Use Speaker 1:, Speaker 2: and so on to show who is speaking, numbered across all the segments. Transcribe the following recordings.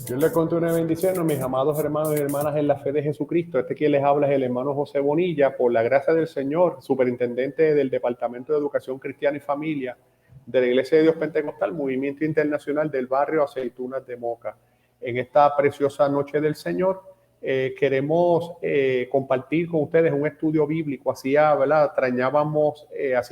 Speaker 1: Dios les continúe bendiciendo, mis amados hermanos y hermanas en la fe de Jesucristo. Este quien les habla es el hermano José Bonilla, por la gracia del Señor, superintendente del Departamento de Educación Cristiana y Familia de la Iglesia de Dios Pentecostal, Movimiento Internacional del Barrio Aceitunas de Moca. En esta preciosa noche del Señor, queremos compartir con ustedes un estudio bíblico. Hacía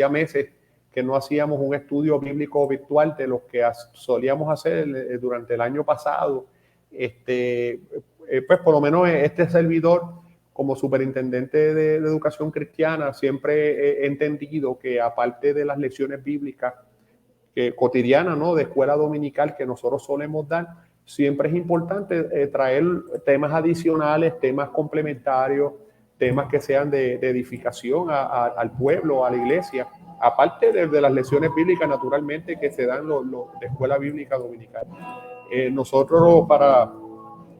Speaker 1: meses que no hacíamos un estudio bíblico virtual de los que solíamos hacer durante el año pasado. Pues por lo menos este servidor, como superintendente de educación cristiana, siempre he entendido que aparte de las lecciones bíblicas cotidianas, ¿no?, de escuela dominical que nosotros solemos dar, siempre es importante traer temas adicionales, temas complementarios, temas que sean de edificación al pueblo, a la iglesia, aparte de las lecciones bíblicas, naturalmente, que se dan de escuela bíblica dominical. Nosotros, para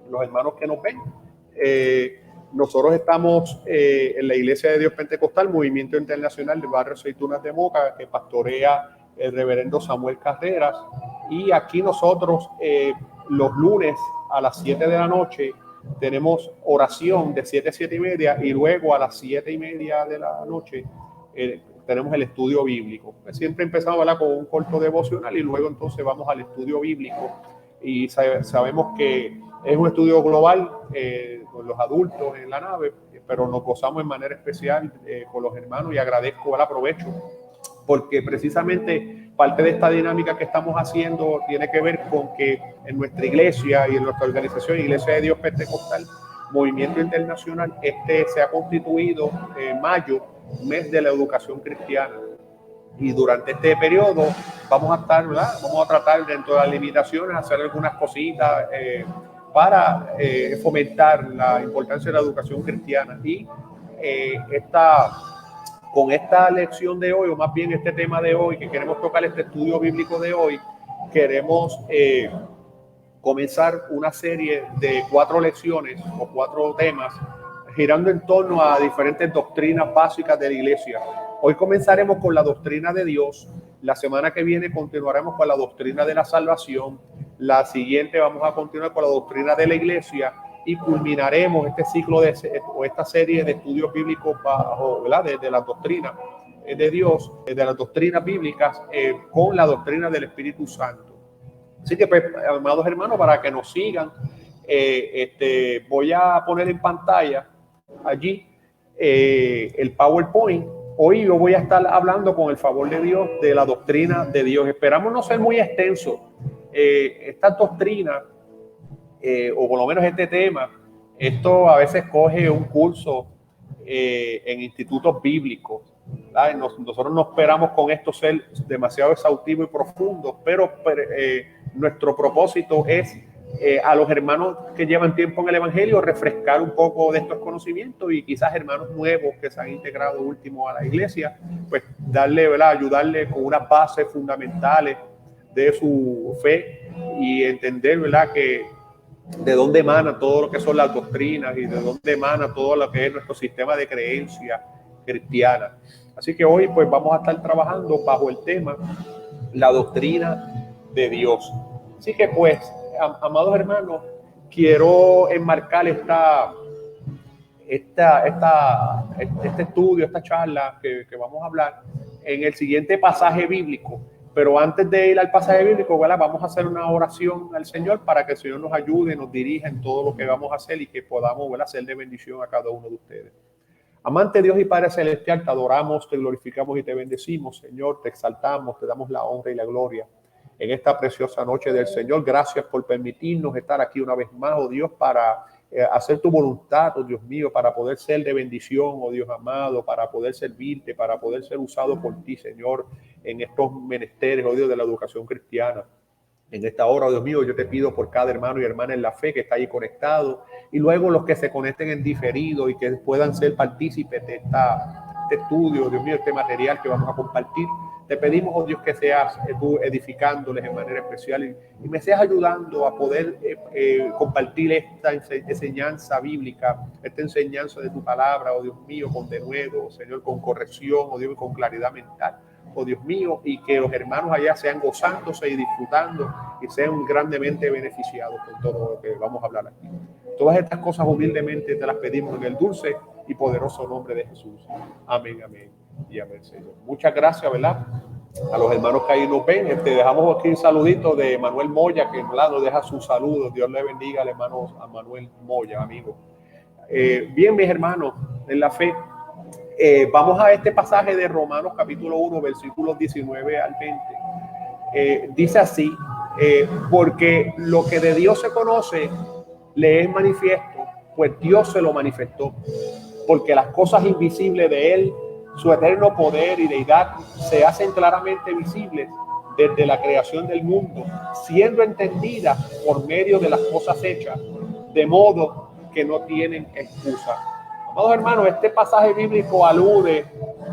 Speaker 1: los hermanos que nos ven, nosotros estamos en la Iglesia de Dios Pentecostal, Movimiento Internacional del Barrio Aceitunas de Moca, que pastorea el reverendo Samuel Carreras, y aquí nosotros los lunes a las 7 de la noche tenemos oración de 7 a 7 y media, y luego a las 7 y media de la noche tenemos el estudio bíblico. Siempre empezamos, ¿verdad?, con un corto devocional y luego entonces vamos al estudio bíblico, y sabemos que es un estudio global con los adultos en la nave, pero nos gozamos en manera especial con los hermanos, y agradezco el aprovecho porque precisamente parte de esta dinámica que estamos haciendo tiene que ver con que en nuestra iglesia y en nuestra organización, Iglesia de Dios Pentecostal, Movimiento Internacional, se ha constituido en mayo, mes de la educación cristiana. Y durante este periodo vamos a estar, ¿verdad?, vamos a tratar dentro de las limitaciones hacer algunas cositas para fomentar la importancia de la educación cristiana. Y con esta lección de hoy, o más bien este tema de hoy, que queremos tocar, este estudio bíblico de hoy, queremos comenzar una serie de 4 lecciones o 4 temas girando en torno a diferentes doctrinas básicas de la iglesia. Hoy comenzaremos con la doctrina de Dios. La semana que viene continuaremos con la doctrina de la salvación. La siguiente vamos a continuar con la doctrina de la iglesia, y culminaremos este ciclo o esta serie de estudios bíblicos bajo, ¿verdad?, de la doctrina de Dios, de las doctrinas bíblicas, con la doctrina del Espíritu Santo. Así que, pues, amados hermanos, para que nos sigan, voy a poner en pantalla allí el PowerPoint. Hoy yo voy a estar hablando, con el favor de Dios, de la doctrina de Dios. Esperamos no ser muy extenso. Esta doctrina, o por lo menos este tema, esto a veces coge un curso en institutos bíblicos. Nosotros no esperamos con esto ser demasiado exhaustivo y profundo, pero nuestro propósito es a los hermanos que llevan tiempo en el Evangelio refrescar un poco de estos conocimientos, y quizás hermanos nuevos que se han integrado último a la iglesia, pues darle, ¿verdad?, ayudarle con unas bases fundamentales de su fe, y entender, ¿verdad?, que de dónde emana todo lo que son las doctrinas y de dónde emana todo lo que es nuestro sistema de creencia cristiana. Así que hoy, pues, vamos a estar trabajando bajo el tema la doctrina de Dios. Así que, pues, amados hermanos, quiero enmarcar este estudio, esta charla que vamos a hablar en el siguiente pasaje bíblico. Pero antes de ir al pasaje bíblico, ¿verdad?, vamos a hacer una oración al Señor para que el Señor nos ayude, nos dirija en todo lo que vamos a hacer, y que podamos, ¿verdad?, ser de bendición a cada uno de ustedes. Amante Dios y Padre Celestial, te adoramos, te glorificamos y te bendecimos, Señor, te exaltamos, te damos la honra y la gloria en esta preciosa noche del Señor. Gracias por permitirnos estar aquí una vez más, oh Dios, para hacer tu voluntad, oh Dios mío, para poder ser de bendición, oh Dios amado, para poder servirte, para poder ser usado por ti, Señor, en estos menesteres, oh Dios, de la educación cristiana. En esta hora, oh Dios mío, yo te pido por cada hermano y hermana en la fe que está ahí conectado, y luego los que se conecten en diferido y que puedan ser partícipes de este estudio, Dios mío, este material que vamos a compartir. Te pedimos, oh Dios, que seas tú edificándoles en manera especial, y me seas ayudando a poder compartir esta enseñanza bíblica, esta enseñanza de tu palabra, oh Dios mío, con denuedo, Señor, con corrección, oh Dios, con claridad mental. oh Dios mío, y que los hermanos allá sean gozándose y disfrutando y sean grandemente beneficiados con todo lo que vamos a hablar aquí. Todas estas cosas humildemente te las pedimos en el dulce y poderoso nombre de Jesús. Amén, amén y amén, Señor. Muchas gracias, ¿verdad? A los hermanos que ahí nos ven. Dejamos aquí un saludito de Manuel Moya, que nos deja sus saludos. Dios le bendiga al hermano a Manuel Moya, amigo. Bien, mis hermanos, en la fe, vamos a este pasaje de Romanos capítulo 1, versículos 19 al 20. Dice así, porque lo que de Dios se conoce le es manifiesto, pues Dios se lo manifestó, porque las cosas invisibles de él, su eterno poder y deidad, se hacen claramente visibles desde la creación del mundo, siendo entendidas por medio de las cosas hechas, de modo que no tienen excusa. Amados hermanos, este pasaje bíblico alude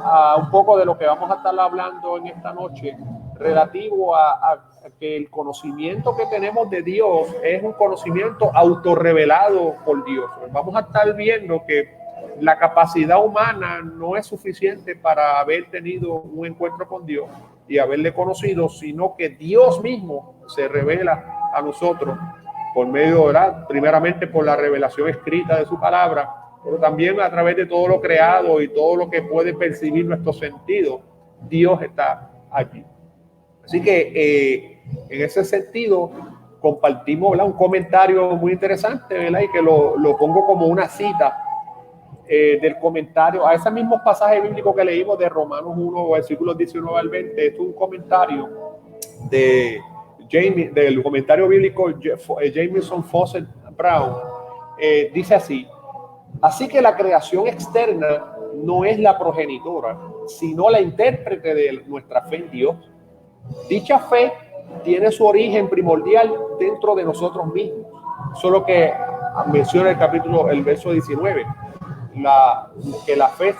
Speaker 1: a un poco de lo que vamos a estar hablando en esta noche, relativo a que el conocimiento que tenemos de Dios es un conocimiento autorrevelado por Dios. Vamos a estar viendo que la capacidad humana no es suficiente para haber tenido un encuentro con Dios y haberle conocido, sino que Dios mismo se revela a nosotros por medio de primeramente por la revelación escrita de su palabra, pero también a través de todo lo creado y todo lo que puede percibir nuestros sentidos. Dios está allí. Así que en ese sentido compartimos, ¿verdad?, un comentario muy interesante, ¿verdad?, y que lo pongo como una cita del comentario a ese mismo pasaje bíblico que leímos de Romanos 1, versículos 19 al 20. Es un comentario del comentario bíblico Jameson Fawcett Brown. Dice así: así que la creación externa no es la progenitora, sino la intérprete de nuestra fe en Dios. Dicha fe tiene su origen primordial dentro de nosotros mismos, solo que menciona el verso 19, que la fe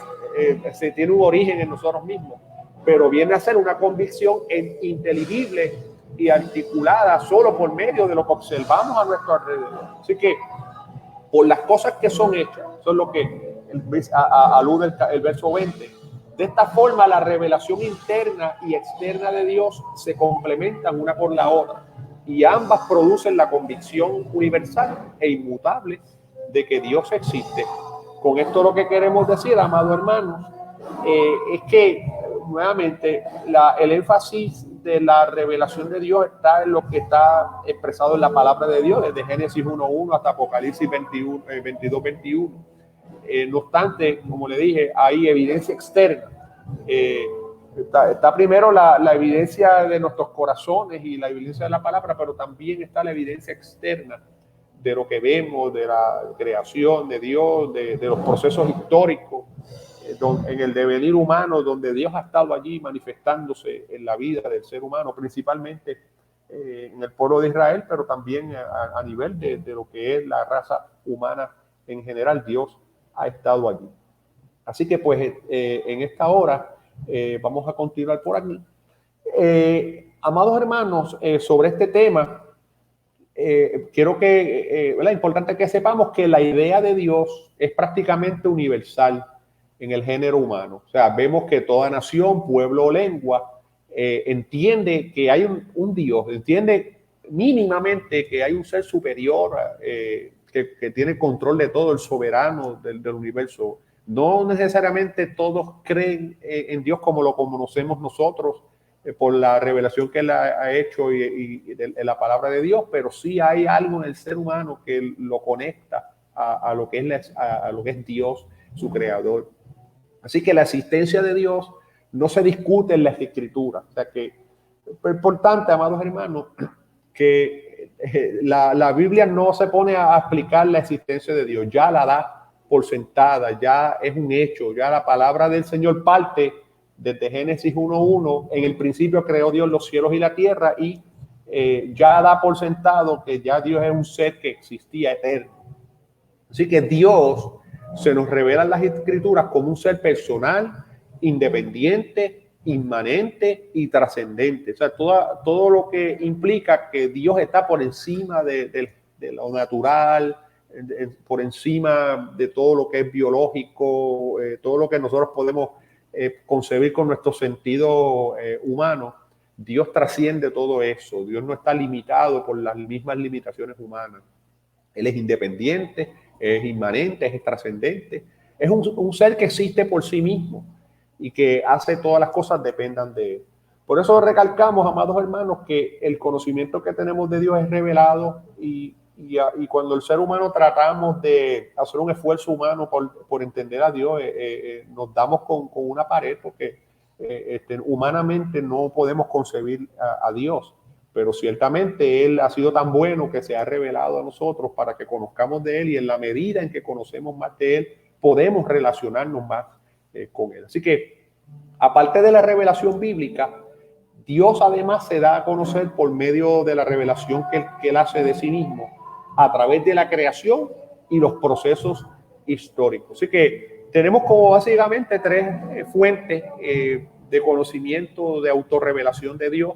Speaker 1: se tiene un origen en nosotros mismos, pero viene a ser una convicción inteligible y articulada solo por medio de lo que observamos a nuestro alrededor. Así que por las cosas que son hechas, eso es lo que alude el verso 20. De esta forma, la revelación interna y externa de Dios se complementan una por la otra, y ambas producen la convicción universal e inmutable de que Dios existe. Con esto lo que queremos decir, amados hermanos, es que nuevamente el énfasis de la revelación de Dios está en lo que está expresado en la palabra de Dios, desde Génesis 1:1 hasta Apocalipsis 22:21. No obstante, como le dije, hay evidencia externa. Está primero la evidencia de nuestros corazones y la evidencia de la palabra, pero también está la evidencia externa de lo que vemos, de la creación de Dios, de los procesos históricos, en el devenir humano, donde Dios ha estado allí manifestándose en la vida del ser humano, principalmente en el pueblo de Israel, pero también a nivel de lo que es la raza humana en general. Dios ha estado allí. Así que pues en esta hora vamos a continuar por aquí. Amados hermanos, sobre este tema, quiero que, es importante que sepamos que la idea de Dios es prácticamente universal en el género humano. O sea, vemos que toda nación, pueblo o lengua entiende que hay un Dios, entiende mínimamente que hay un ser superior que tiene control de todo, el soberano del universo. No necesariamente todos creen en Dios como lo conocemos nosotros, por la revelación que él ha hecho y de la palabra de Dios, pero sí hay algo en el ser humano que lo conecta a lo que es Dios, su creador. Así que la existencia de Dios no se discute en las escrituras. O sea que es importante, amados hermanos, que la Biblia no se pone a explicar la existencia de Dios, ya la da por sentada, ya es un hecho, ya la palabra del Señor parte desde Génesis 1:1. En el principio creó Dios los cielos y la tierra, y ya da por sentado que ya Dios es un ser que existía eterno. Así que Dios se nos revela en las escrituras como un ser personal, independiente, inmanente y trascendente. O sea, todo lo que implica que Dios está por encima de lo natural, por encima de todo lo que es biológico, todo lo que nosotros podemos concebir con nuestro sentido humano. Dios trasciende todo eso. Dios no está limitado por las mismas limitaciones humanas. Él es independiente, es inmanente, es trascendente. Es un ser que existe por sí mismo y que hace todas las cosas dependan de él. Por eso recalcamos, amados hermanos, que el conocimiento que tenemos de Dios es revelado y cuando el ser humano tratamos de hacer un esfuerzo humano por entender a Dios, nos damos con una pared porque humanamente no podemos concebir a Dios, pero ciertamente Él ha sido tan bueno que se ha revelado a nosotros para que conozcamos de Él y en la medida en que conocemos más de Él, podemos relacionarnos más con Él. Así que, aparte de la revelación bíblica, Dios además se da a conocer por medio de la revelación que Él hace de sí mismo a través de la creación y los procesos históricos. Así que tenemos como básicamente tres fuentes de conocimiento, de autorrevelación de Dios,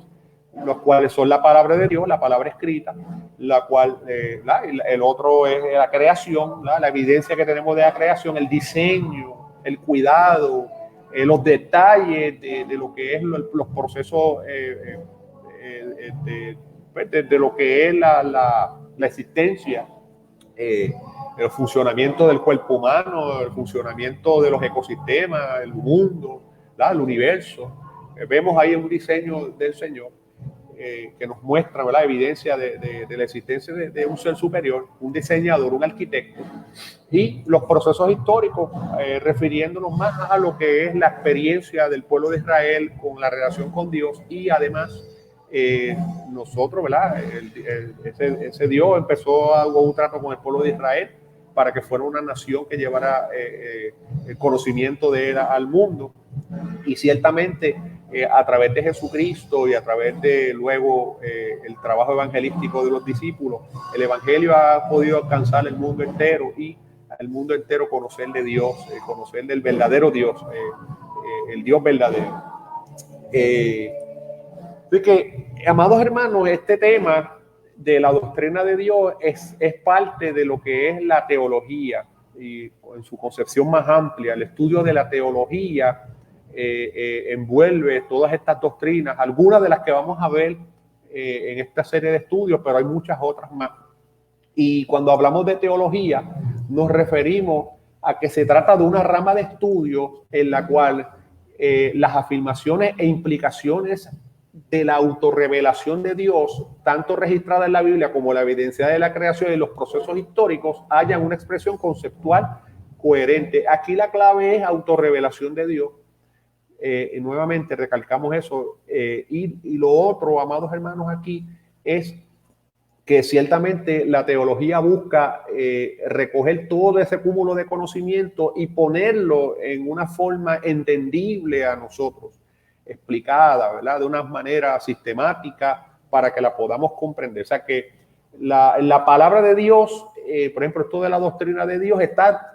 Speaker 1: los cuales son la palabra de Dios, la palabra escrita, la cual, el otro es la creación, la evidencia que tenemos de la creación, el diseño, el cuidado, los detalles de lo que es los procesos de lo que es la existencia, el funcionamiento del cuerpo humano, el funcionamiento de los ecosistemas, el mundo, el universo. Vemos ahí un diseño del Señor que nos muestra, ¿verdad?, evidencia de la existencia de un ser superior, un diseñador, un arquitecto, y los procesos históricos, refiriéndonos más a lo que es la experiencia del pueblo de Israel con la relación con Dios y además nosotros, ¿verdad? Ese Dios empezó algo, un trato con el pueblo de Israel para que fuera una nación que llevara el conocimiento de él al mundo, y ciertamente a través de Jesucristo y a través de luego el trabajo evangelístico de los discípulos, el evangelio ha podido alcanzar el mundo entero y al mundo entero conocer de Dios, conocer del verdadero Dios, el Dios verdadero. Así que, amados hermanos, este tema de la doctrina de Dios es parte de lo que es la teología y en su concepción más amplia. El estudio de la teología envuelve todas estas doctrinas, algunas de las que vamos a ver en esta serie de estudios, pero hay muchas otras más. Y cuando hablamos de teología, nos referimos a que se trata de una rama de estudios en la cual las afirmaciones e implicaciones de la autorrevelación de Dios, tanto registrada en la Biblia como la evidencia de la creación y los procesos históricos, hayan una expresión conceptual coherente. Aquí la clave es autorrevelación de Dios. Nuevamente recalcamos eso. Y lo otro, amados hermanos, aquí es que ciertamente la teología busca recoger todo ese cúmulo de conocimiento y ponerlo en una forma entendible a nosotros, explicada, ¿verdad?, de una manera sistemática para que la podamos comprender. O sea que la palabra de Dios, por ejemplo, esto de la doctrina de Dios está,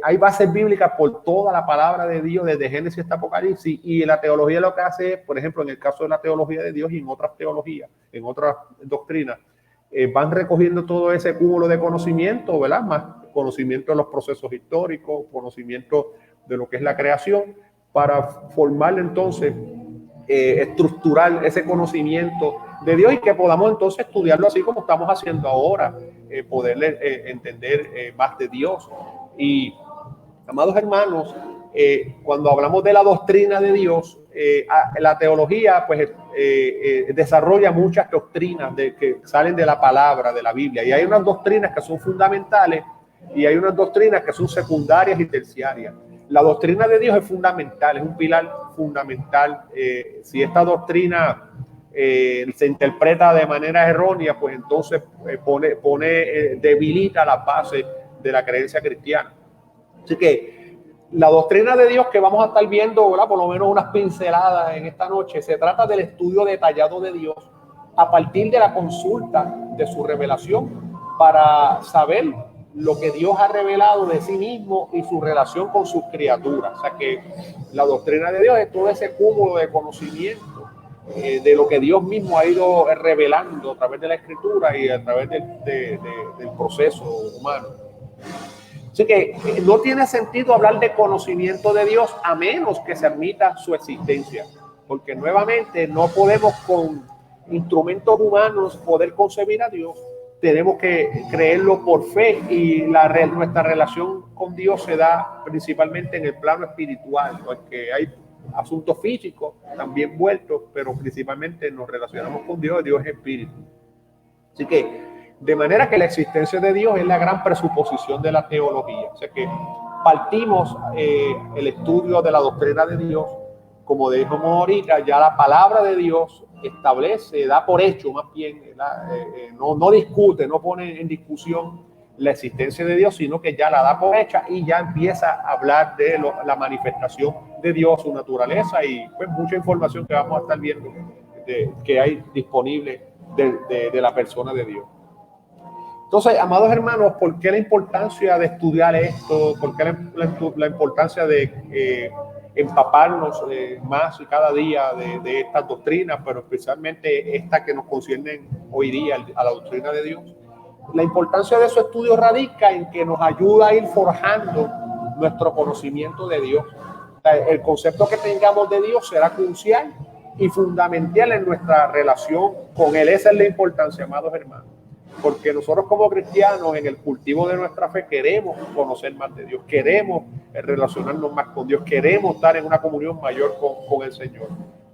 Speaker 1: hay bases bíblicas por toda la palabra de Dios, desde Génesis hasta Apocalipsis, y la teología lo que hace es, por ejemplo, en el caso de la teología de Dios y en otras teologías, en otras doctrinas, van recogiendo todo ese cúmulo de conocimiento, ¿verdad?, más conocimiento de los procesos históricos, conocimiento de lo que es la creación, para formar entonces, estructurar ese conocimiento de Dios y que podamos entonces estudiarlo así como estamos haciendo ahora, poderle entender más de Dios. Y, amados hermanos, cuando hablamos de la doctrina de Dios, la teología pues desarrolla muchas doctrinas que salen de la palabra, de la Biblia, y hay unas doctrinas que son fundamentales y hay unas doctrinas que son secundarias y terciarias. La doctrina de Dios es fundamental, es un pilar fundamental. Si esta doctrina se interpreta de manera errónea, pues entonces debilita la base de la creencia cristiana. Así que la doctrina de Dios que vamos a estar viendo, ¿verdad?, por lo menos unas pinceladas en esta noche, se trata del estudio detallado de Dios a partir de la consulta de su revelación para saber lo que Dios ha revelado de sí mismo y su relación con sus criaturas. O sea que la doctrina de Dios es todo ese cúmulo de conocimiento de lo que Dios mismo ha ido revelando a través de la Escritura y a través del proceso humano. Así que no tiene sentido hablar de conocimiento de Dios a menos que se admita su existencia, porque nuevamente no podemos con instrumentos humanos poder concebir a Dios. Tenemos que creerlo por fe y nuestra relación con Dios se da principalmente en el plano espiritual, porque hay asuntos físicos también vueltos, pero principalmente nos relacionamos con Dios. Dios es espíritu. Así que de manera que la existencia de Dios es la gran presuposición de la teología. O sea que partimos el estudio de la doctrina de Dios, como dijimos ahorita, ya la palabra de Dios establece, da por hecho más bien, no discute, no pone en discusión la existencia de Dios, sino que ya la da por hecha y ya empieza a hablar de la manifestación de Dios, su naturaleza y pues mucha información que vamos a estar viendo que hay disponible de la persona de Dios. Entonces, amados hermanos, ¿por qué la importancia de estudiar esto? ¿Por qué la importancia de empaparnos más cada día de estas doctrinas, pero especialmente estas que nos conciernen hoy día a la doctrina de Dios? La importancia de su estudio radica en que nos ayuda a ir forjando nuestro conocimiento de Dios. O sea, el concepto que tengamos de Dios será crucial y fundamental en nuestra relación con Él. Esa es la importancia, amados hermanos. Porque nosotros como cristianos en el cultivo de nuestra fe queremos conocer más de Dios, queremos relacionarnos más con Dios, queremos estar en una comunión mayor con el Señor.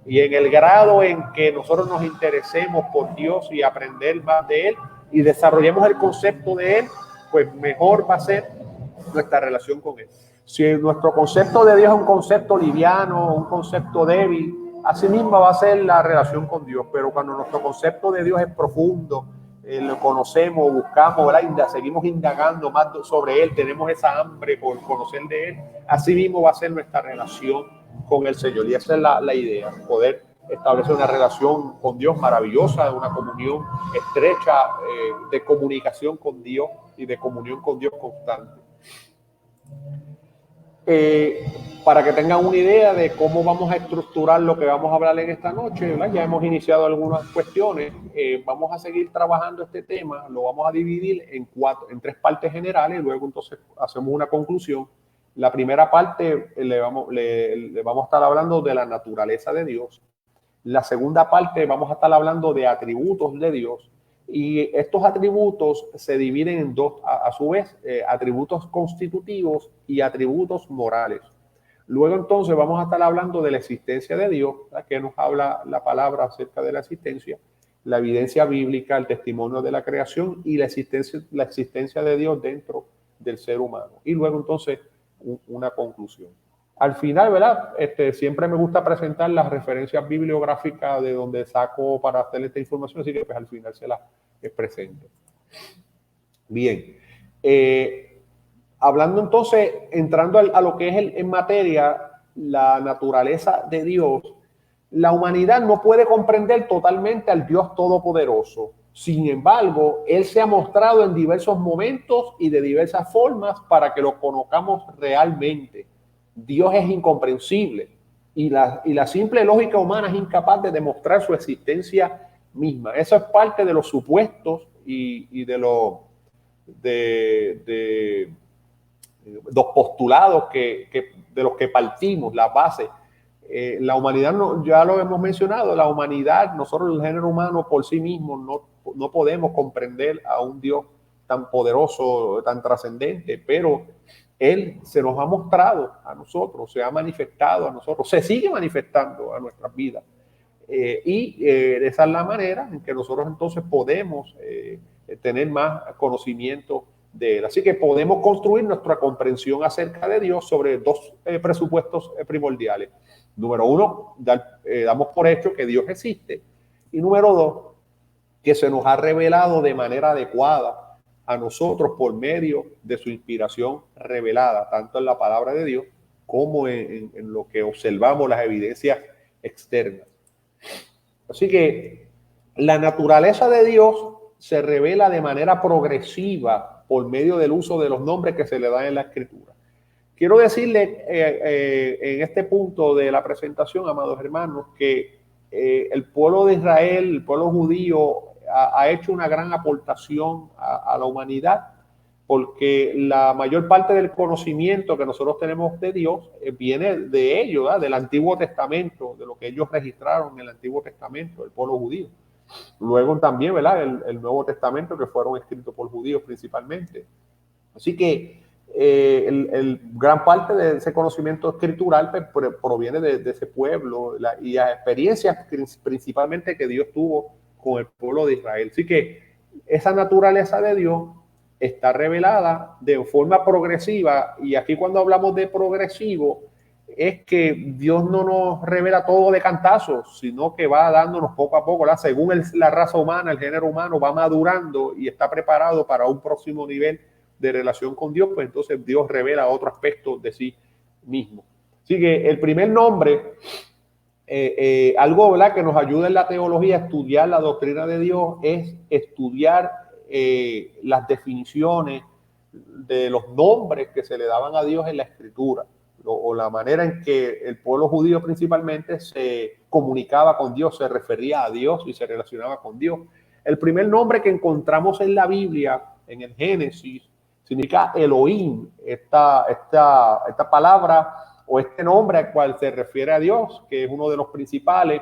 Speaker 1: Y en el grado en que nosotros nos interesemos por Dios y aprender más de Él y desarrollemos el concepto de Él, pues mejor va a ser nuestra relación con Él. Si nuestro concepto de Dios es un concepto liviano, un concepto débil, así mismo va a ser la relación con Dios. Pero cuando nuestro concepto de Dios es profundo, lo conocemos, buscamos, ¿verdad? Seguimos indagando más sobre Él, tenemos esa hambre por conocer de Él, así mismo va a ser nuestra relación con el Señor. Y esa es la idea, poder establecer una relación con Dios maravillosa, una comunión estrecha, de comunicación con Dios y de comunión con Dios constante. Para que tengan una idea de cómo vamos a estructurar lo que vamos a hablar en esta noche, ¿verdad? Ya hemos iniciado algunas cuestiones, vamos a seguir trabajando este tema, lo vamos a dividir en 3 partes generales, luego entonces hacemos una conclusión. La primera parte le vamos a estar hablando de la naturaleza de Dios. La segunda parte vamos a estar hablando de atributos de Dios. Y estos atributos se dividen en 2, a su vez, atributos constitutivos y atributos morales. Luego entonces vamos a estar hablando de la existencia de Dios, que nos habla la palabra acerca de la existencia, la evidencia bíblica, el testimonio de la creación y la existencia de Dios dentro del ser humano. Y luego entonces una conclusión. Al final, ¿verdad? Siempre me gusta presentar las referencias bibliográficas de donde saco para hacer esta información, así que pues al final se las presento. Bien. Hablando entonces, entrando a lo que es en materia, la naturaleza de Dios, la humanidad no puede comprender totalmente al Dios Todopoderoso. Sin embargo, Él se ha mostrado en diversos momentos y de diversas formas para que lo conozcamos realmente. Dios es incomprensible y la simple lógica humana es incapaz de demostrar su existencia misma. Eso es parte de los supuestos y de los postulados de los que partimos, la base. La humanidad, ya lo hemos mencionado, la humanidad, nosotros el género humano por sí mismo no podemos comprender a un Dios tan poderoso, tan trascendente, pero Él se nos ha mostrado a nosotros, se ha manifestado a nosotros, se sigue manifestando a nuestras vidas. Esa es la manera en que nosotros entonces podemos tener más conocimiento de Él. Así que podemos construir nuestra comprensión acerca de Dios sobre 2 presupuestos primordiales. Número 1, damos por hecho que Dios existe. Y número 2, que se nos ha revelado de manera adecuada a nosotros por medio de su inspiración revelada, tanto en la palabra de Dios como en lo que observamos, las evidencias externas. Así que la naturaleza de Dios se revela de manera progresiva por medio del uso de los nombres que se le dan en la Escritura. Quiero decirle en este punto de la presentación, amados hermanos, que el pueblo de Israel, el pueblo judío, ha hecho una gran aportación a la humanidad, porque la mayor parte del conocimiento que nosotros tenemos de Dios viene de ellos, ¿verdad? Del Antiguo Testamento, de lo que ellos registraron en el Antiguo Testamento, el pueblo judío. Luego también, ¿verdad? El Nuevo Testamento, que fueron escritos por judíos principalmente. Así que gran parte de ese conocimiento escritural proviene de ese pueblo y las experiencias principalmente que Dios tuvo con el pueblo de Israel. Así que esa naturaleza de Dios está revelada de forma progresiva, y aquí cuando hablamos de progresivo es que Dios no nos revela todo de cantazo, sino que va dándonos poco a poco, ¿verdad? Según la raza humana, el género humano va madurando y está preparado para un próximo nivel de relación con Dios, pues entonces Dios revela otro aspecto de sí mismo. Así que el primer nombre, algo, ¿verdad?, que nos ayuda en la teología a estudiar la doctrina de Dios, es estudiar las definiciones de los nombres que se le daban a Dios en la Escritura, o la manera en que el pueblo judío principalmente se comunicaba con Dios, se refería a Dios y se relacionaba con Dios. El primer nombre que encontramos en la Biblia, en el Génesis, significa Elohim. Esta palabra o este nombre al cual se refiere a Dios, que es uno de los principales,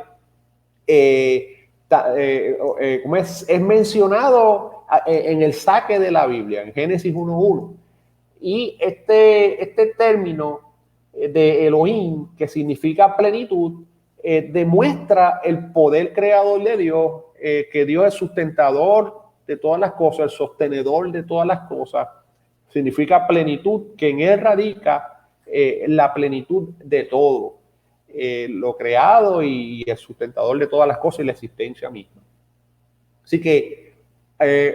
Speaker 1: es mencionado en el saque de la Biblia, en Génesis 1:1. Y este término de Elohim, que significa plenitud, demuestra el poder creador de Dios, que Dios es sustentador de todas las cosas, el sostenedor de todas las cosas. Significa plenitud, que en él radica la plenitud de todo, lo creado y el sustentador de todas las cosas y la existencia misma. Así que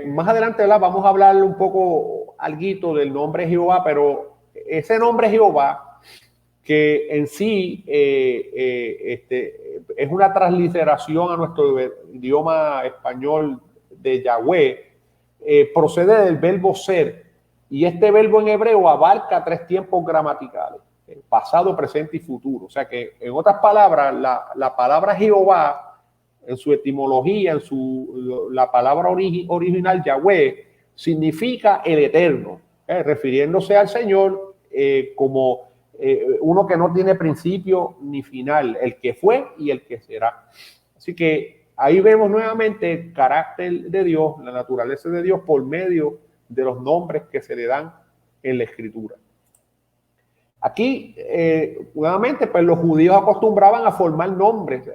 Speaker 1: más adelante, ¿verdad?, vamos a hablar un poco alguito del nombre Jehová, pero ese nombre Jehová, que en sí es una transliteración a nuestro idioma español de Yahweh, procede del verbo ser, y este verbo en hebreo abarca 3 tiempos gramaticales: pasado, presente y futuro. O sea que, en otras palabras, la palabra Jehová, en su etimología, la palabra original Yahweh, significa el eterno, refiriéndose al Señor como uno que no tiene principio ni final, el que fue y el que será. Así que ahí vemos nuevamente el carácter de Dios, la naturaleza de Dios, por medio de los nombres que se le dan en la Escritura. Aquí, nuevamente, pues los judíos acostumbraban a formar nombres.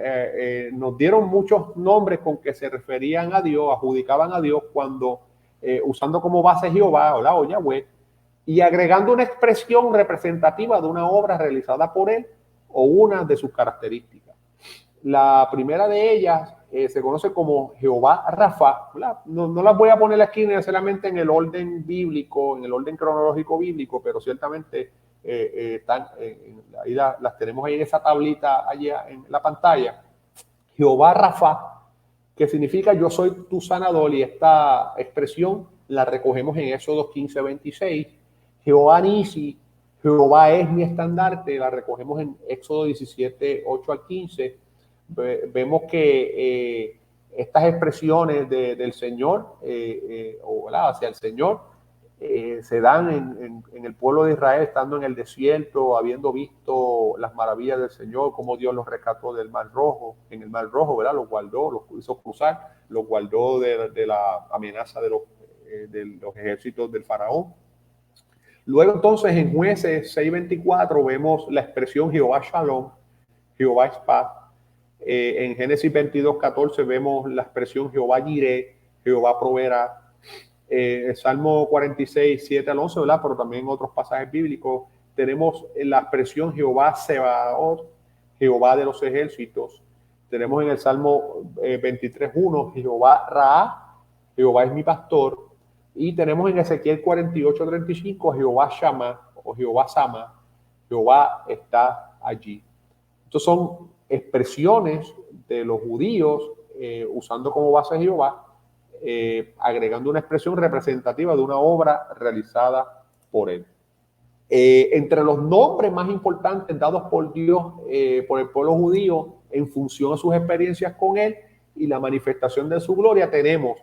Speaker 1: Nos dieron muchos nombres con que se referían a Dios, adjudicaban a Dios, cuando usando como base Jehová o Yahweh, y agregando una expresión representativa de una obra realizada por él o una de sus características. La primera de ellas se conoce como Jehová Rafa. No las voy a poner aquí necesariamente en el orden bíblico, en el orden cronológico bíblico, pero ciertamente ahí las tenemos ahí en esa tablita allá en la pantalla. Jehová Rafa, que significa yo soy tu sanador, y esta expresión la recogemos en Éxodo 15:26. Jehová Nisi, Jehová es mi estandarte, la recogemos en Éxodo 17:8-15. Vemos que estas expresiones del Señor hacia el Señor se dan en el pueblo de Israel, estando en el desierto, habiendo visto las maravillas del Señor, cómo Dios los rescató del Mar Rojo, en el Mar Rojo, ¿verdad? Los guardó, los hizo cruzar, los guardó de la amenaza de los ejércitos del faraón. Luego entonces en Jueces 6:24 vemos la expresión Jehová Shalom, Jehová es paz. En Génesis 22:14 vemos la expresión Jehová Jireh, Jehová proveerá. Salmo 46:7-11, ¿verdad? Pero también en otros pasajes bíblicos tenemos la expresión Jehová Sebaot, Jehová de los ejércitos. Tenemos en el Salmo 23:1 Jehová Ra, Jehová es mi pastor. Y tenemos en Ezequiel 48:35 Jehová Shama o Jehová Sama, Jehová está allí. Estos son expresiones de los judíos usando como base Jehová, agregando una expresión representativa de una obra realizada por él. Entre los nombres más importantes dados por Dios, por el pueblo judío, en función a sus experiencias con él y la manifestación de su gloria, tenemos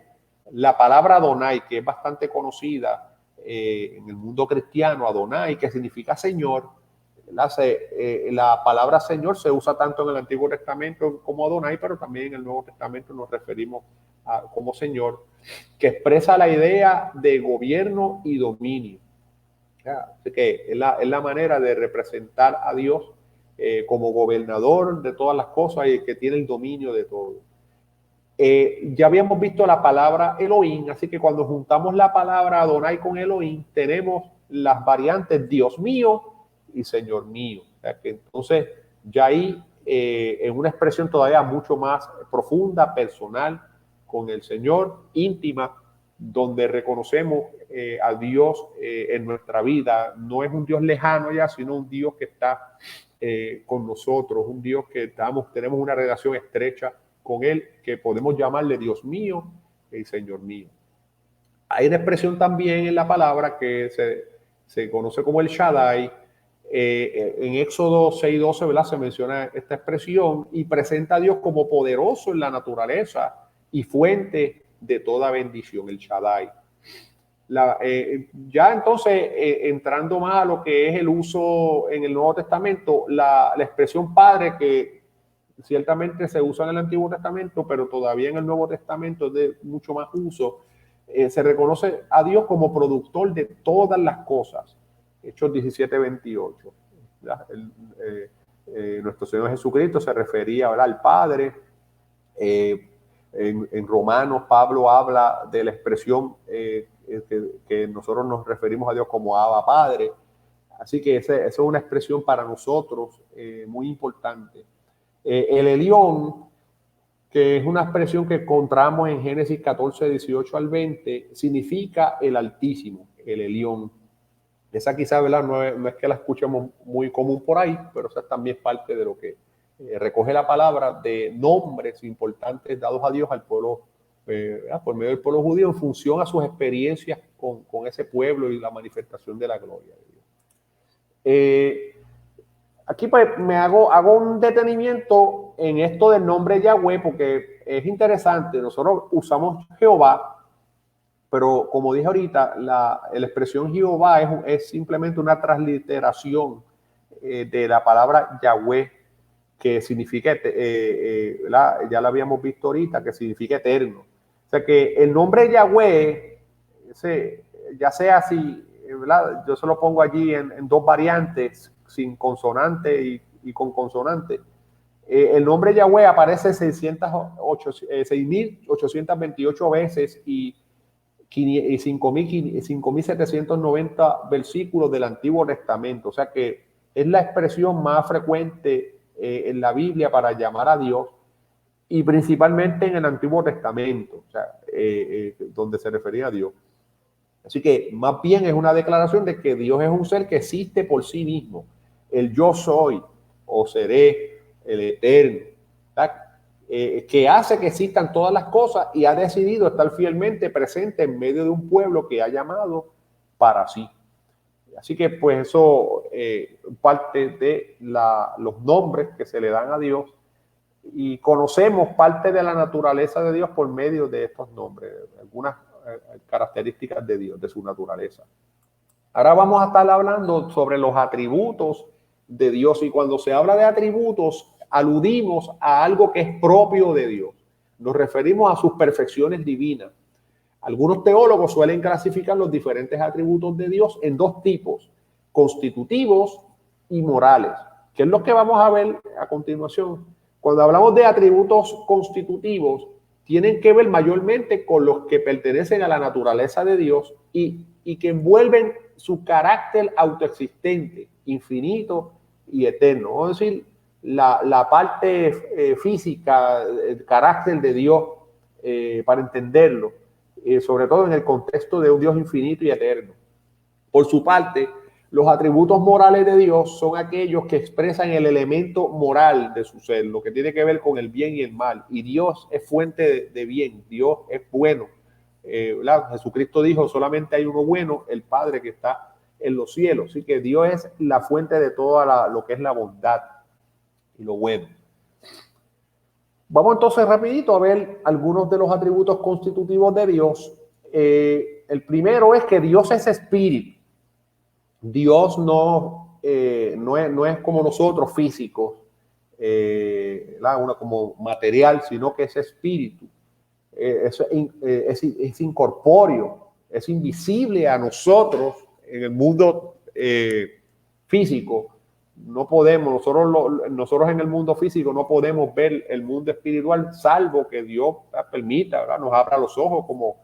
Speaker 1: la palabra Adonai, que es bastante conocida en el mundo cristiano, Adonai, que significa Señor. La palabra Señor se usa tanto en el Antiguo Testamento como Adonai, pero también en el Nuevo Testamento nos referimos como Señor, que expresa la idea de gobierno y dominio. Así que es la manera de representar a Dios como gobernador de todas las cosas y que tiene el dominio de todo. Ya habíamos visto la palabra Elohim, así que cuando juntamos la palabra Adonai con Elohim, tenemos las variantes Dios mío y Señor mío. O sea que entonces ya ahí en una expresión todavía mucho más profunda, personal, con el Señor, íntima, donde reconocemos a Dios en nuestra vida. No es un Dios lejano ya, sino un Dios que está con nosotros, un Dios que tenemos una relación estrecha con Él, que podemos llamarle Dios mío y Señor mío. Hay una expresión también en la palabra que se conoce como el Shaddai. En Éxodo 6:12, ¿verdad?, se menciona esta expresión y presenta a Dios como poderoso en la naturaleza y fuente de toda bendición, el Shaddai. Ya entonces, entrando más a lo que es el uso en el Nuevo Testamento, la expresión Padre, que ciertamente se usa en el Antiguo Testamento, pero todavía en el Nuevo Testamento es de mucho más uso. Se reconoce a Dios como productor de todas las cosas. Hechos 17:28. Nuestro Señor Jesucristo se refería, ¿verdad?, al Padre. En Romanos, Pablo habla de la expresión que nosotros nos referimos a Dios como Abba Padre. Así que esa es una expresión para nosotros muy importante. El Elión, que es una expresión que encontramos en Génesis 14:18 al 20, significa el Altísimo, el Elión. Esa quizá, ¿verdad?, no es que la escuchemos muy común por ahí, pero esa también es parte de lo que recoge la palabra de nombres importantes dados a Dios al pueblo, por medio del pueblo judío, en función a sus experiencias con ese pueblo y la manifestación de la gloria de Dios. Aquí pues hago un detenimiento en esto del nombre Yahweh, porque es interesante. Nosotros usamos Jehová, pero como dije ahorita, la expresión Jehová es simplemente una transliteración de la palabra Yahweh, que significa, ya la habíamos visto ahorita, que significa eterno. O sea que el nombre Yahweh, ya sea así, ¿verdad?, yo se lo pongo allí en dos variantes, sin consonante y con consonante. El nombre Yahweh aparece 6.828 veces y 5.790 versículos del Antiguo Testamento. O sea que es la expresión más frecuente en la Biblia para llamar a Dios, y principalmente en el Antiguo Testamento, o sea, donde se refería a Dios. Así que más bien es una declaración de que Dios es un ser que existe por sí mismo. El yo soy o seré, el eterno, que hace que existan todas las cosas y ha decidido estar fielmente presente en medio de un pueblo que ha llamado para sí. Así que pues eso parte de los nombres que se le dan a Dios, y conocemos parte de la naturaleza de Dios por medio de estos nombres, algunas características de Dios, de su naturaleza. Ahora vamos a estar hablando sobre los atributos de Dios, y cuando se habla de atributos aludimos a algo que es propio de Dios. Nos referimos a sus perfecciones divinas. Algunos teólogos suelen clasificar los diferentes atributos de Dios en dos tipos: constitutivos y morales, que es lo que vamos a ver a continuación. Cuando hablamos de atributos constitutivos, tienen que ver mayormente con los que pertenecen a la naturaleza de Dios y que envuelven su carácter autoexistente, infinito y eterno. Vamos a decir, la parte física, el carácter de Dios, para entenderlo, sobre todo en el contexto de un Dios infinito y eterno. Por su parte, los atributos morales de Dios son aquellos que expresan el elemento moral de su ser, lo que tiene que ver con el bien y el mal. Y Dios es fuente de bien, Dios es bueno. Jesucristo dijo: solamente hay uno bueno, el Padre que está en los cielos. Así que Dios es la fuente de toda lo que es la bondad y lo bueno. Vamos entonces rapidito a ver algunos de los atributos constitutivos de Dios. el primero es que Dios es espíritu. Dios no es como nosotros físicos, como material, sino que es espíritu. Es incorpóreo, es invisible a nosotros en el mundo físico. No podemos, nosotros en el mundo físico no podemos ver el mundo espiritual, salvo que Dios permita, ¿verdad? Nos abra los ojos, como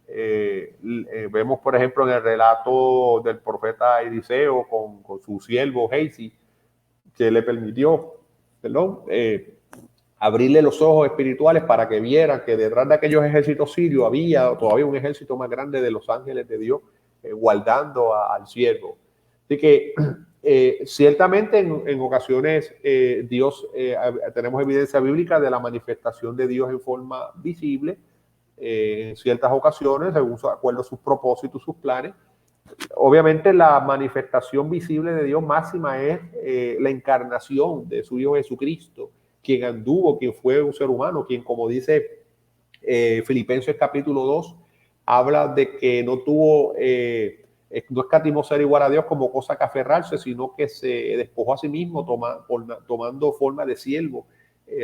Speaker 1: vemos, por ejemplo, en el relato del profeta Eliseo con su siervo Gehazi, que le permitió, perdón, abrirle los ojos espirituales para que vieran que detrás de aquellos ejércitos sirios había todavía un ejército más grande de los ángeles de Dios guardando al siervo. Así que ciertamente en ocasiones Dios, tenemos evidencia bíblica de la manifestación de Dios en forma visible, en ciertas ocasiones, según de acuerdo a sus propósitos, sus planes. Obviamente la manifestación visible de Dios máxima es la encarnación de su Hijo Jesucristo, quien anduvo, quien fue un ser humano, quien, como dice Filipenses capítulo 2, habla de que no tuvo, no escatimó ser igual a Dios como cosa que aferrarse, sino que se despojó a sí mismo tomando forma de siervo,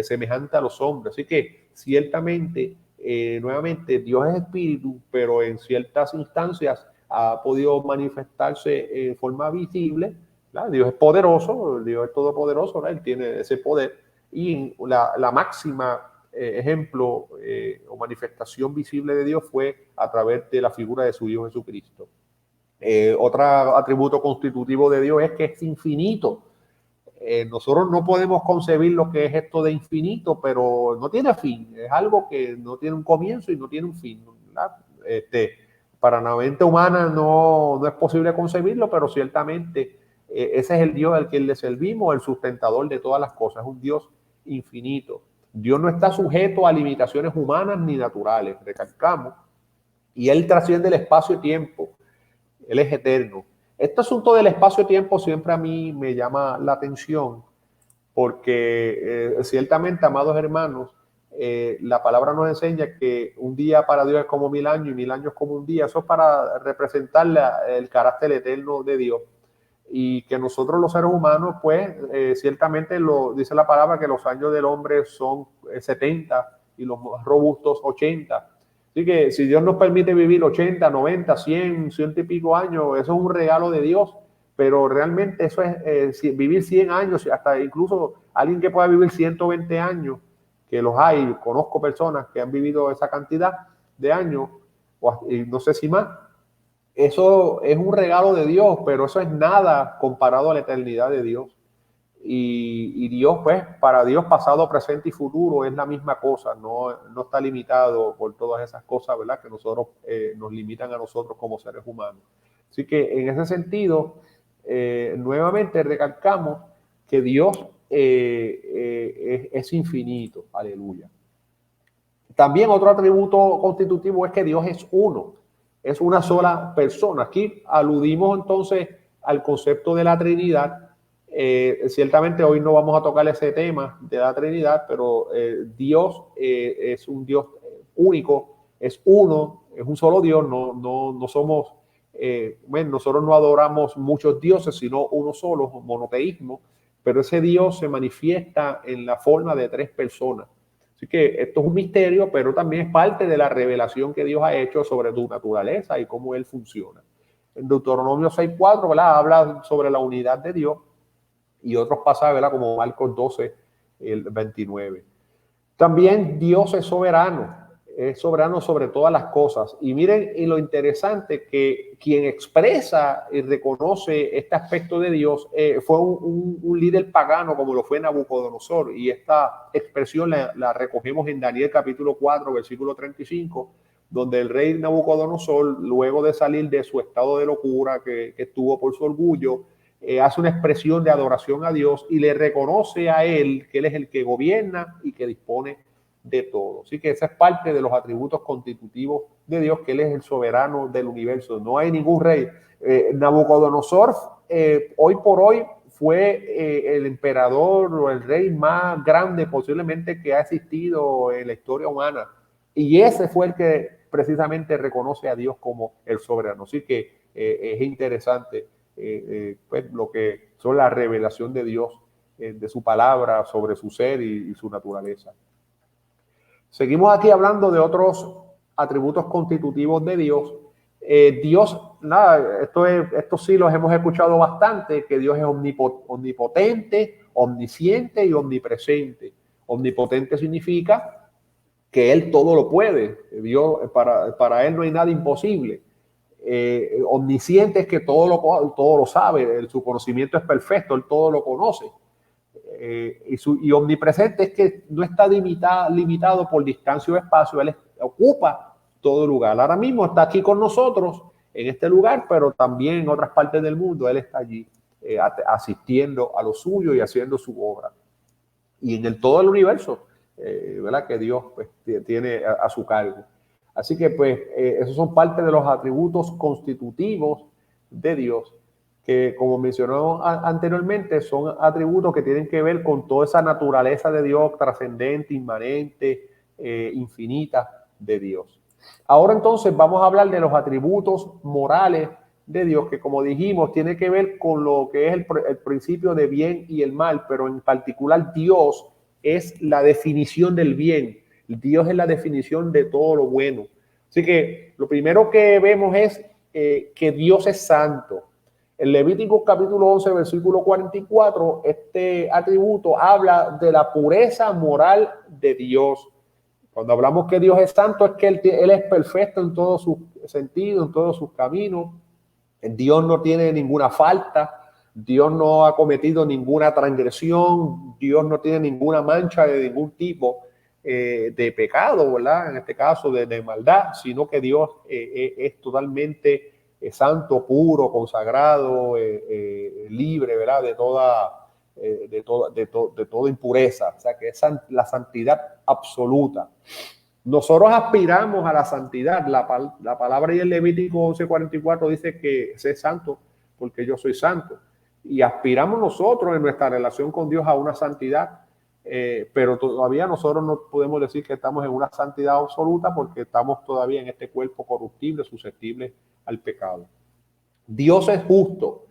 Speaker 1: semejante a los hombres. Así que ciertamente, nuevamente, Dios es espíritu, pero en ciertas instancias ha podido manifestarse en forma visible, ¿verdad? Dios es poderoso, Dios es todopoderoso, ¿verdad? Él tiene ese poder, y la máxima ejemplo o manifestación visible de Dios fue a través de la figura de su Hijo Jesucristo. Otro atributo constitutivo de Dios es que es infinito. Nosotros no podemos concebir lo que es esto de infinito, pero no tiene fin. Es algo que no tiene un comienzo y no tiene un fin, ¿verdad? Para la mente humana no es posible concebirlo, pero ciertamente ese es el Dios al que le servimos, el sustentador de todas las cosas, es un Dios infinito. Dios no está sujeto a limitaciones humanas ni naturales, recalcamos, y Él trasciende el espacio-tiempo, Él es eterno. Este asunto del espacio-tiempo siempre a mí me llama la atención, porque ciertamente, amados hermanos, la palabra nos enseña que un día para Dios es como 1000 años y 1000 años como un día. Eso es para representar el carácter eterno de Dios, y que nosotros los seres humanos, pues ciertamente dice la palabra que los años del hombre son 70 y los más robustos 80. Así que si Dios nos permite vivir 80, 90, 100 y pico años, eso es un regalo de Dios. Pero realmente eso es vivir 100 años, hasta incluso alguien que pueda vivir 120 años, que los hay, conozco personas que han vivido esa cantidad de años, y no sé si más. Eso es un regalo de Dios, pero eso es nada comparado a la eternidad de Dios. Y Dios, pues, para Dios pasado, presente y futuro es la misma cosa, no está limitado por todas esas cosas, ¿verdad?, que nosotros nos limitan a nosotros como seres humanos. Así que en ese sentido, nuevamente recalcamos que Dios es infinito, aleluya. También otro atributo constitutivo es que Dios es uno, es una sola persona. Aquí aludimos entonces al concepto de la Trinidad. Ciertamente hoy no vamos a tocar ese tema de la Trinidad, pero Dios es un Dios único, es uno, es un solo Dios. No somos, nosotros no adoramos muchos dioses, sino uno solo, monoteísmo, pero ese Dios se manifiesta en la forma de 3 personas. Así que esto es un misterio, pero también es parte de la revelación que Dios ha hecho sobre tu naturaleza y cómo Él funciona. En Deuteronomio 6:4, ¿verdad?, habla sobre la unidad de Dios, y otros pasajes, ¿verdad?, como Marcos 12, el 29. También Dios es soberano sobre todas las cosas. Y miren, y lo interesante, que quien expresa y reconoce este aspecto de Dios fue un líder pagano, como lo fue Nabucodonosor. Y esta expresión la recogemos en Daniel capítulo 4, versículo 35, donde el rey Nabucodonosor, luego de salir de su estado de locura que estuvo por su orgullo, hace una expresión de adoración a Dios y le reconoce a Él que Él es el que gobierna y que dispone de todo. Así que esa es parte de los atributos constitutivos de Dios, que Él es el soberano del universo. No hay ningún rey. Nabucodonosor, hoy por hoy, fue el emperador o el rey más grande posiblemente que ha existido en la historia humana. Y ese fue el que precisamente reconoce a Dios como el soberano. Así que es interesante pues, lo que son la revelación de Dios, de su palabra sobre su ser y su naturaleza. Seguimos aquí hablando de otros atributos constitutivos de Dios. Dios, nada, estos sí los hemos escuchado bastante, que Dios es omnipotente, omnisciente y omnipresente. Omnipotente significa que Él todo lo puede. Dios, para Él no hay nada imposible. Omnisciente es que todo lo sabe, su conocimiento es perfecto, Él todo lo conoce. Y omnipresente es que no está limitado por distancia o espacio, Él ocupa todo lugar. Ahora mismo está aquí con nosotros en este lugar, pero también en otras partes del mundo Él está allí asistiendo a lo suyo y haciendo su obra. Y en todo el universo, ¿verdad? Que Dios pues, tiene a su cargo. Así que pues esos son parte de los atributos constitutivos de Dios, que como mencionamos anteriormente, son atributos que tienen que ver con toda esa naturaleza de Dios trascendente, inmanente, infinita de Dios. Ahora entonces vamos a hablar de los atributos morales de Dios, que como dijimos, tiene que ver con lo que es el principio de bien y el mal, pero en particular Dios es la definición del bien. Dios es la definición de todo lo bueno. Así que lo primero que vemos es que Dios es santo. En Levítico capítulo 11, versículo 44, este atributo habla de la pureza moral de Dios. Cuando hablamos que Dios es santo, es que Él es perfecto en todos sus sentidos, en todos sus caminos. Dios no tiene ninguna falta, Dios no ha cometido ninguna transgresión, Dios no tiene ninguna mancha de ningún tipo de pecado, ¿verdad? En este caso de maldad, sino que Dios es totalmente santo, puro, consagrado, libre, ¿verdad? De toda impureza, o sea que es la santidad absoluta. Nosotros aspiramos a la santidad. La palabra y el Levítico 11:44 dice que sé santo porque yo soy santo. Y aspiramos nosotros en nuestra relación con Dios a una santidad, pero todavía nosotros no podemos decir que estamos en una santidad absoluta porque estamos todavía en este cuerpo corruptible, susceptible al pecado. Dios es justo.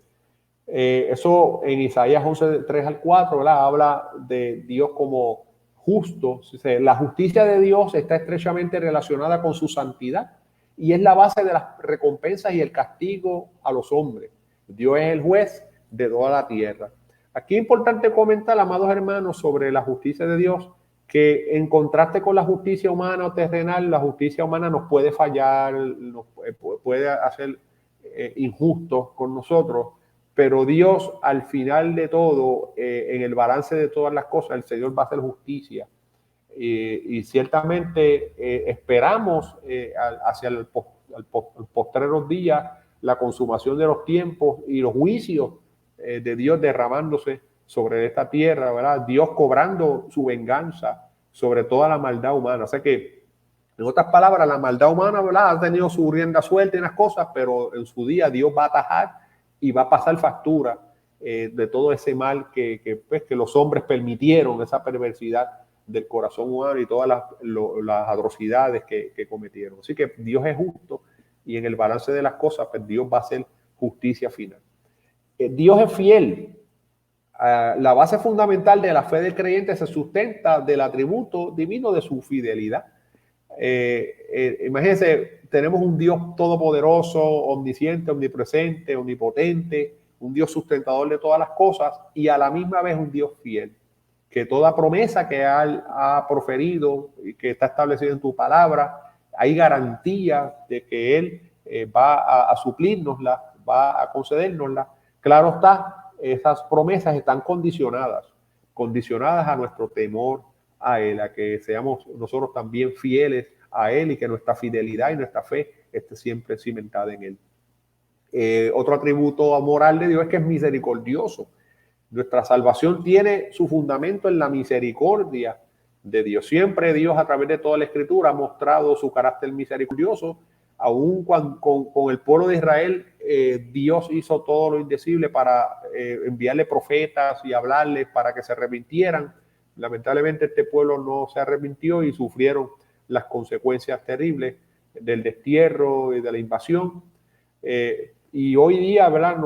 Speaker 1: Eso en Isaías 11:3-4, ¿verdad? Habla de Dios como justo. La justicia de Dios está estrechamente relacionada con su santidad y es la base de las recompensas y el castigo a los hombres. Dios es el juez de toda la tierra. Aquí es importante comentar, amados hermanos, sobre la justicia de Dios, que en contraste con la justicia humana o terrenal, la justicia humana nos puede fallar, nos puede hacer injustos con nosotros. Pero Dios, al final de todo, en el balance de todas las cosas, el Señor va a hacer justicia. Y ciertamente esperamos hacia los postreros días la consumación de los tiempos y los juicios de Dios derramándose sobre esta tierra, ¿verdad? Dios cobrando su venganza sobre toda la maldad humana. O sea que, en otras palabras, la maldad humana, ¿verdad? Ha tenido su rienda suelta en las cosas, pero en su día Dios va a atajar y va a pasar factura de todo ese mal que los hombres permitieron, esa perversidad del corazón humano y todas las atrocidades que cometieron. Así que Dios es justo y en el balance de las cosas, pues Dios va a hacer justicia final. Dios es fiel. La base fundamental de la fe del creyente se sustenta del atributo divino de su fidelidad. Imagínense, tenemos un Dios todopoderoso, omnisciente, omnipresente, omnipotente, un Dios sustentador de todas las cosas y a la misma vez un Dios fiel, que toda promesa que ha proferido y que está establecida en tu palabra, hay garantía de que Él va a suplirnosla, va a concedérnosla. Claro está, esas promesas están condicionadas a nuestro temor a Él, a que seamos nosotros también fieles a Él y que nuestra fidelidad y nuestra fe esté siempre cimentada en Él. Otro atributo moral de Dios es que es misericordioso. Nuestra salvación tiene su fundamento en la misericordia de Dios. Siempre Dios, a través de toda la Escritura, ha mostrado su carácter misericordioso. Aún con el pueblo de Israel, Dios hizo todo lo indecible para enviarle profetas y hablarles para que se arrepintieran. Lamentablemente este pueblo no se arrepintió y sufrieron las consecuencias terribles del destierro y de la invasión. Y hoy día, ¿verdad?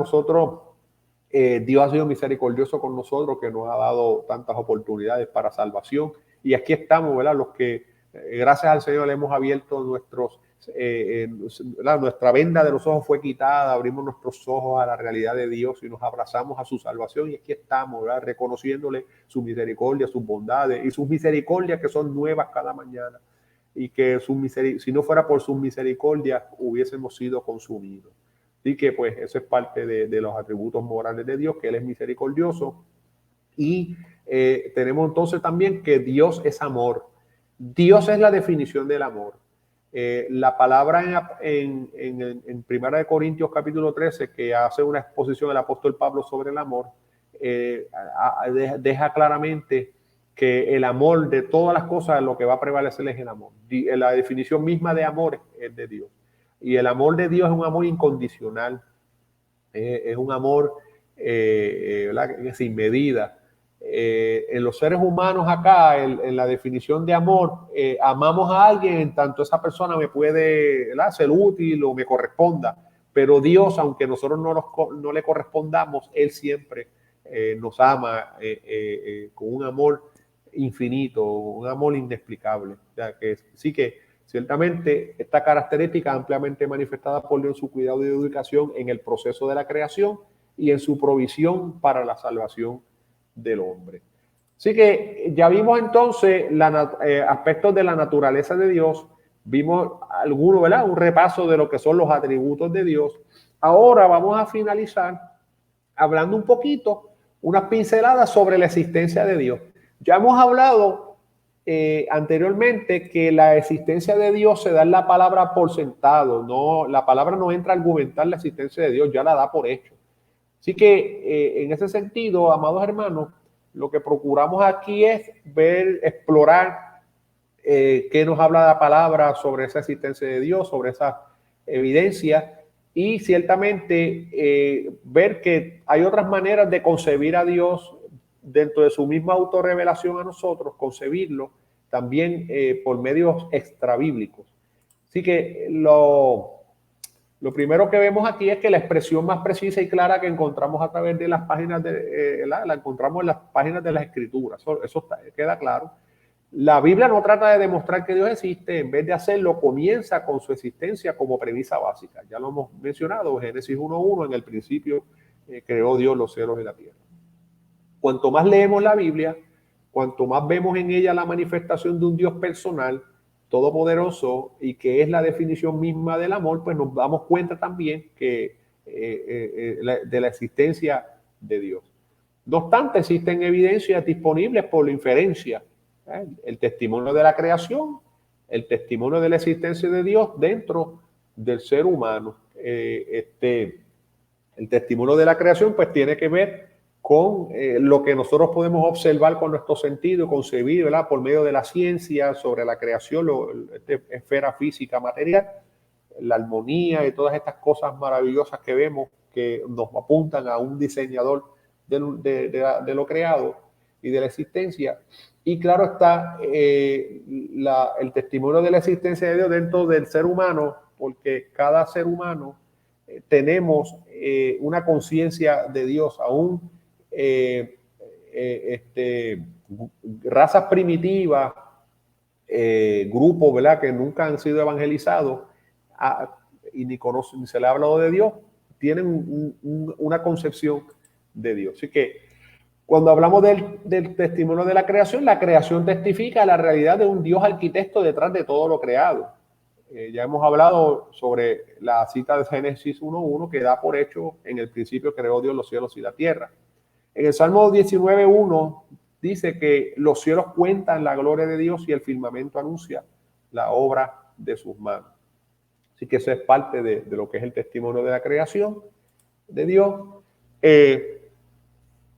Speaker 1: Dios ha sido misericordioso con nosotros, que nos ha dado tantas oportunidades para salvación. Y aquí estamos, ¿verdad? Los que, gracias al Señor, le hemos abierto nuestra venda de los ojos fue quitada, abrimos nuestros ojos a la realidad de Dios y nos abrazamos a su salvación. Y aquí estamos, ¿verdad? Reconociéndole su misericordia, sus bondades y sus misericordias que son nuevas cada mañana. Y que si no fuera por sus misericordias, hubiésemos sido consumidos. Así que pues eso es parte de los atributos morales de Dios, que Él es misericordioso. Y tenemos entonces también que Dios es amor. Dios es la definición del amor. La palabra en 1 Corintios capítulo 13, que hace una exposición del apóstol Pablo sobre el amor, deja claramente que el amor de todas las cosas, lo que va a prevalecer es el amor. La definición misma de amor es de Dios. Y el amor de Dios es un amor incondicional, es un amor sin medida. En los seres humanos acá, en la definición de amor, amamos a alguien en tanto esa persona me puede ser útil o me corresponda. Pero Dios, aunque nosotros no le correspondamos, Él siempre nos ama con un amor infinito, un amor inexplicable. O sea, que sí que ciertamente, esta característica ampliamente manifestada por Dios en su cuidado y educación en el proceso de la creación y en su provisión para la salvación del hombre. Así que ya vimos entonces aspectos de la naturaleza de Dios, vimos algunos, ¿verdad? Un repaso de lo que son los atributos de Dios. Ahora vamos a finalizar hablando un poquito, unas pinceladas sobre la existencia de Dios. Ya hemos hablado anteriormente que la existencia de Dios se da en la palabra por sentado, no, la palabra no entra a argumentar la existencia de Dios, ya la da por hecho. Así que en ese sentido, amados hermanos, lo que procuramos aquí es explorar qué nos habla la palabra sobre esa existencia de Dios, sobre esa evidencia, y ciertamente ver que hay otras maneras de concebir a Dios dentro de su misma autorrevelación a nosotros, concebirlo también por medios extrabíblicos. Así que lo primero que vemos aquí es que la expresión más precisa y clara que encontramos a través de las páginas la encontramos en las páginas de las Escrituras. Eso queda claro. La Biblia no trata de demostrar que Dios existe, en vez de hacerlo, comienza con su existencia como premisa básica. Ya lo hemos mencionado, Génesis 1:1, en el principio creó Dios los cielos y la tierra. Cuanto más leemos la Biblia, cuanto más vemos en ella la manifestación de un Dios personal, todopoderoso, y que es la definición misma del amor, pues nos damos cuenta también que de la existencia de Dios. No obstante, existen evidencias disponibles por la inferencia, el testimonio de la creación, el testimonio de la existencia de Dios dentro del ser humano. El testimonio de la creación pues tiene que ver con lo que nosotros podemos observar con nuestro sentido, concebir, ¿verdad? Por medio de la ciencia sobre la creación, esfera física material, la armonía y todas estas cosas maravillosas que vemos que nos apuntan a un diseñador de lo creado y de la existencia. Y claro está el testimonio de la existencia de Dios dentro del ser humano, porque cada ser humano tenemos una conciencia de Dios, aún razas primitivas, grupos, ¿verdad?, que nunca han sido evangelizados y ni conocen, ni se le ha hablado de Dios, tienen una concepción de Dios. Así que cuando hablamos del testimonio de la creación testifica la realidad de un Dios arquitecto detrás de todo lo creado. Ya hemos hablado sobre la cita de Génesis 1:1 que da por hecho en el principio creó Dios los cielos y la tierra. En el Salmo 19:1 dice que los cielos cuentan la gloria de Dios y el firmamento anuncia la obra de sus manos. Así que eso es parte de lo que es el testimonio de la creación de Dios.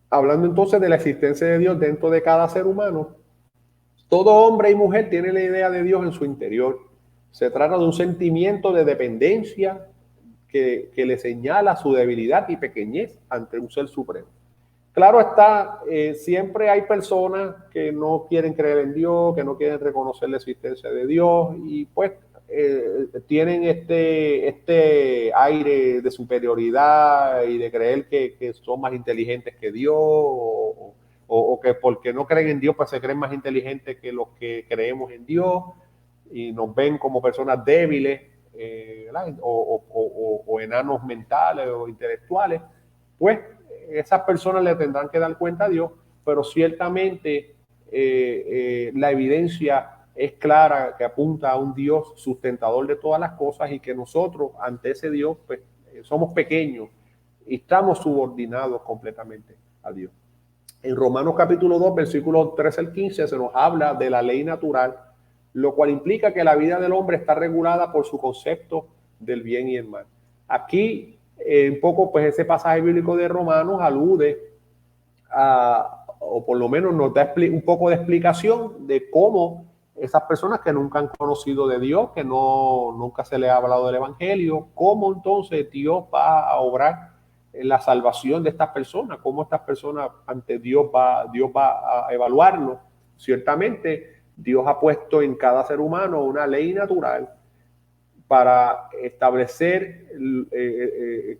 Speaker 1: Hablando entonces de la existencia de Dios dentro de cada ser humano, todo hombre y mujer tiene la idea de Dios en su interior. Se trata de un sentimiento de dependencia que le señala su debilidad y pequeñez ante un ser supremo. Claro está, siempre hay personas que no quieren creer en Dios, que no quieren reconocer la existencia de Dios, y pues tienen este aire de superioridad y de creer que son más inteligentes que Dios, o que porque no creen en Dios, pues se creen más inteligentes que los que creemos en Dios y nos ven como personas débiles, o enanos mentales o intelectuales. Pues esas personas le tendrán que dar cuenta a Dios, pero ciertamente la evidencia es clara, que apunta a un Dios sustentador de todas las cosas, y que nosotros ante ese Dios pues somos pequeños y estamos subordinados completamente a Dios. En Romanos capítulo 2, versículos 13 al 15, se nos habla de la ley natural, lo cual implica que la vida del hombre está regulada por su concepto del bien y el mal. Aquí, un poco, pues ese pasaje bíblico de Romanos alude o por lo menos nos da un poco de explicación de cómo esas personas que nunca han conocido de Dios, que nunca se les ha hablado del Evangelio, cómo entonces Dios va a obrar en la salvación de estas personas, cómo estas personas ante Dios va a evaluarlo. Ciertamente Dios ha puesto en cada ser humano una ley natural para establecer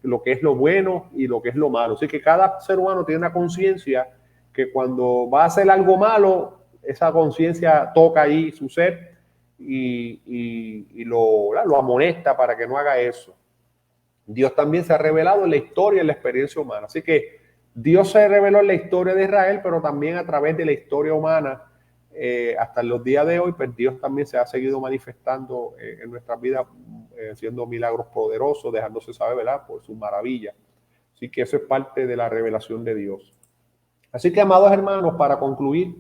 Speaker 1: lo que es lo bueno y lo que es lo malo. Así que cada ser humano tiene una conciencia que cuando va a hacer algo malo, esa conciencia toca ahí su ser y lo amonesta para que no haga eso. Dios también se ha revelado en la historia y en la experiencia humana. Así que Dios se reveló en la historia de Israel, pero también a través de la historia humana, hasta los días de hoy, pues Dios también se ha seguido manifestando en nuestras vidas, haciendo milagros poderosos, dejándose saber, ¿verdad?, por sus maravillas. Así que eso es parte de la revelación de Dios. Así que, amados hermanos, para concluir,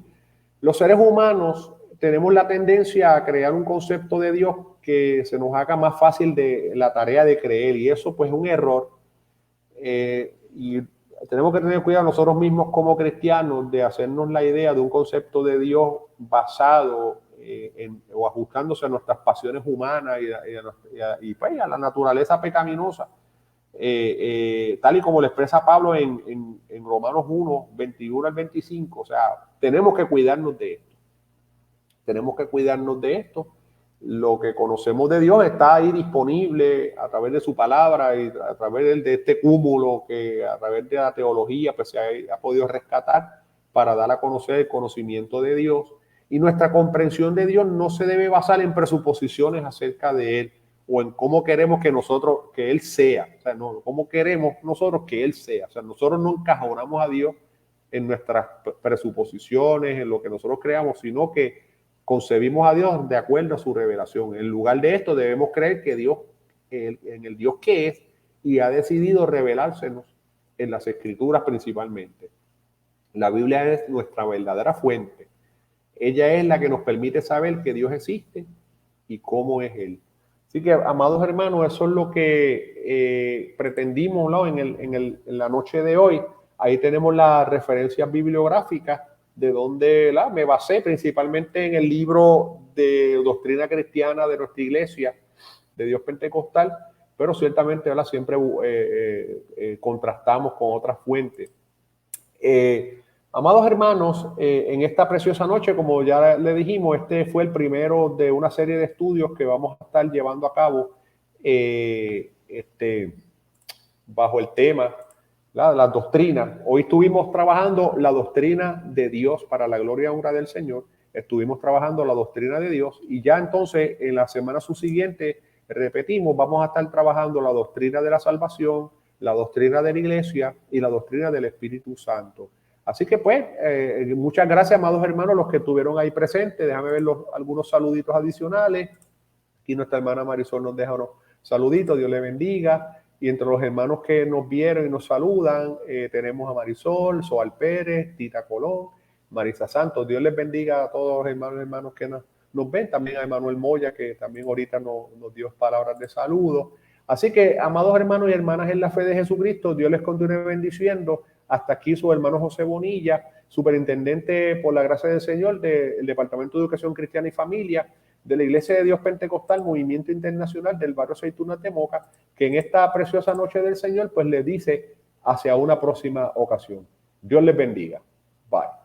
Speaker 1: los seres humanos tenemos la tendencia a crear un concepto de Dios que se nos haga más fácil de la tarea de creer, y eso pues es un error, y tenemos que tener cuidado nosotros mismos como cristianos de hacernos la idea de un concepto de Dios basado o ajustándose a nuestras pasiones humanas y pues, a la naturaleza pecaminosa, tal y como lo expresa Pablo en Romanos 1, 21 al 25. O sea, tenemos que cuidarnos de esto. Tenemos que cuidarnos de esto. Lo que conocemos de Dios está ahí disponible a través de su palabra y a través de este cúmulo que a través de la teología pues se ha podido rescatar para dar a conocer el conocimiento de Dios. Y nuestra comprensión de Dios no se debe basar en presuposiciones acerca de Él o en cómo queremos que Él sea. O sea, no, cómo queremos nosotros que Él sea. O sea, nosotros no encajonamos a Dios en nuestras presuposiciones, en lo que nosotros creamos, sino que concebimos a Dios de acuerdo a su revelación. En lugar de esto, debemos creer que Dios, en el Dios que es, y ha decidido revelársenos en las Escrituras principalmente. La Biblia es nuestra verdadera fuente. Ella es la que nos permite saber que Dios existe y cómo es Él. Así que, amados hermanos, eso es lo que pretendimos, ¿no?, en la noche de hoy. Ahí tenemos las referencias bibliográficas de donde me basé principalmente en el libro de Doctrina Cristiana de nuestra iglesia, de Dios Pentecostal, pero ciertamente siempre contrastamos con otras fuentes. Amados hermanos, en esta preciosa noche, como ya le dijimos, este fue el primero de una serie de estudios que vamos a estar llevando a cabo bajo el tema las doctrinas. Hoy estuvimos trabajando la doctrina de Dios para la gloria y honra del Señor. Estuvimos trabajando la doctrina de Dios y ya entonces en la semana subsiguiente, repetimos, vamos a estar trabajando la doctrina de la salvación, la doctrina de la iglesia y la doctrina del Espíritu Santo. Así que pues, muchas gracias, amados hermanos, los que estuvieron ahí presentes. Déjame ver algunos saluditos adicionales. Aquí nuestra hermana Marisol nos deja unos saluditos, Dios le bendiga. Y entre los hermanos que nos vieron y nos saludan, tenemos a Marisol, Soal Pérez, Tita Colón, Marisa Santos. Dios les bendiga a todos los hermanos que nos ven. También a Emanuel Moya, que también ahorita nos dio palabras de saludo. Así que, amados hermanos y hermanas en la fe de Jesucristo, Dios les continúe bendiciendo. Hasta aquí su hermano José Bonilla, superintendente por la gracia del Señor del Departamento de Educación Cristiana y Familia de la Iglesia de Dios Pentecostal, Movimiento Internacional del barrio Aceitunas de Moca, que en esta preciosa noche del Señor pues le dice hacia una próxima ocasión. Dios les bendiga. Bye.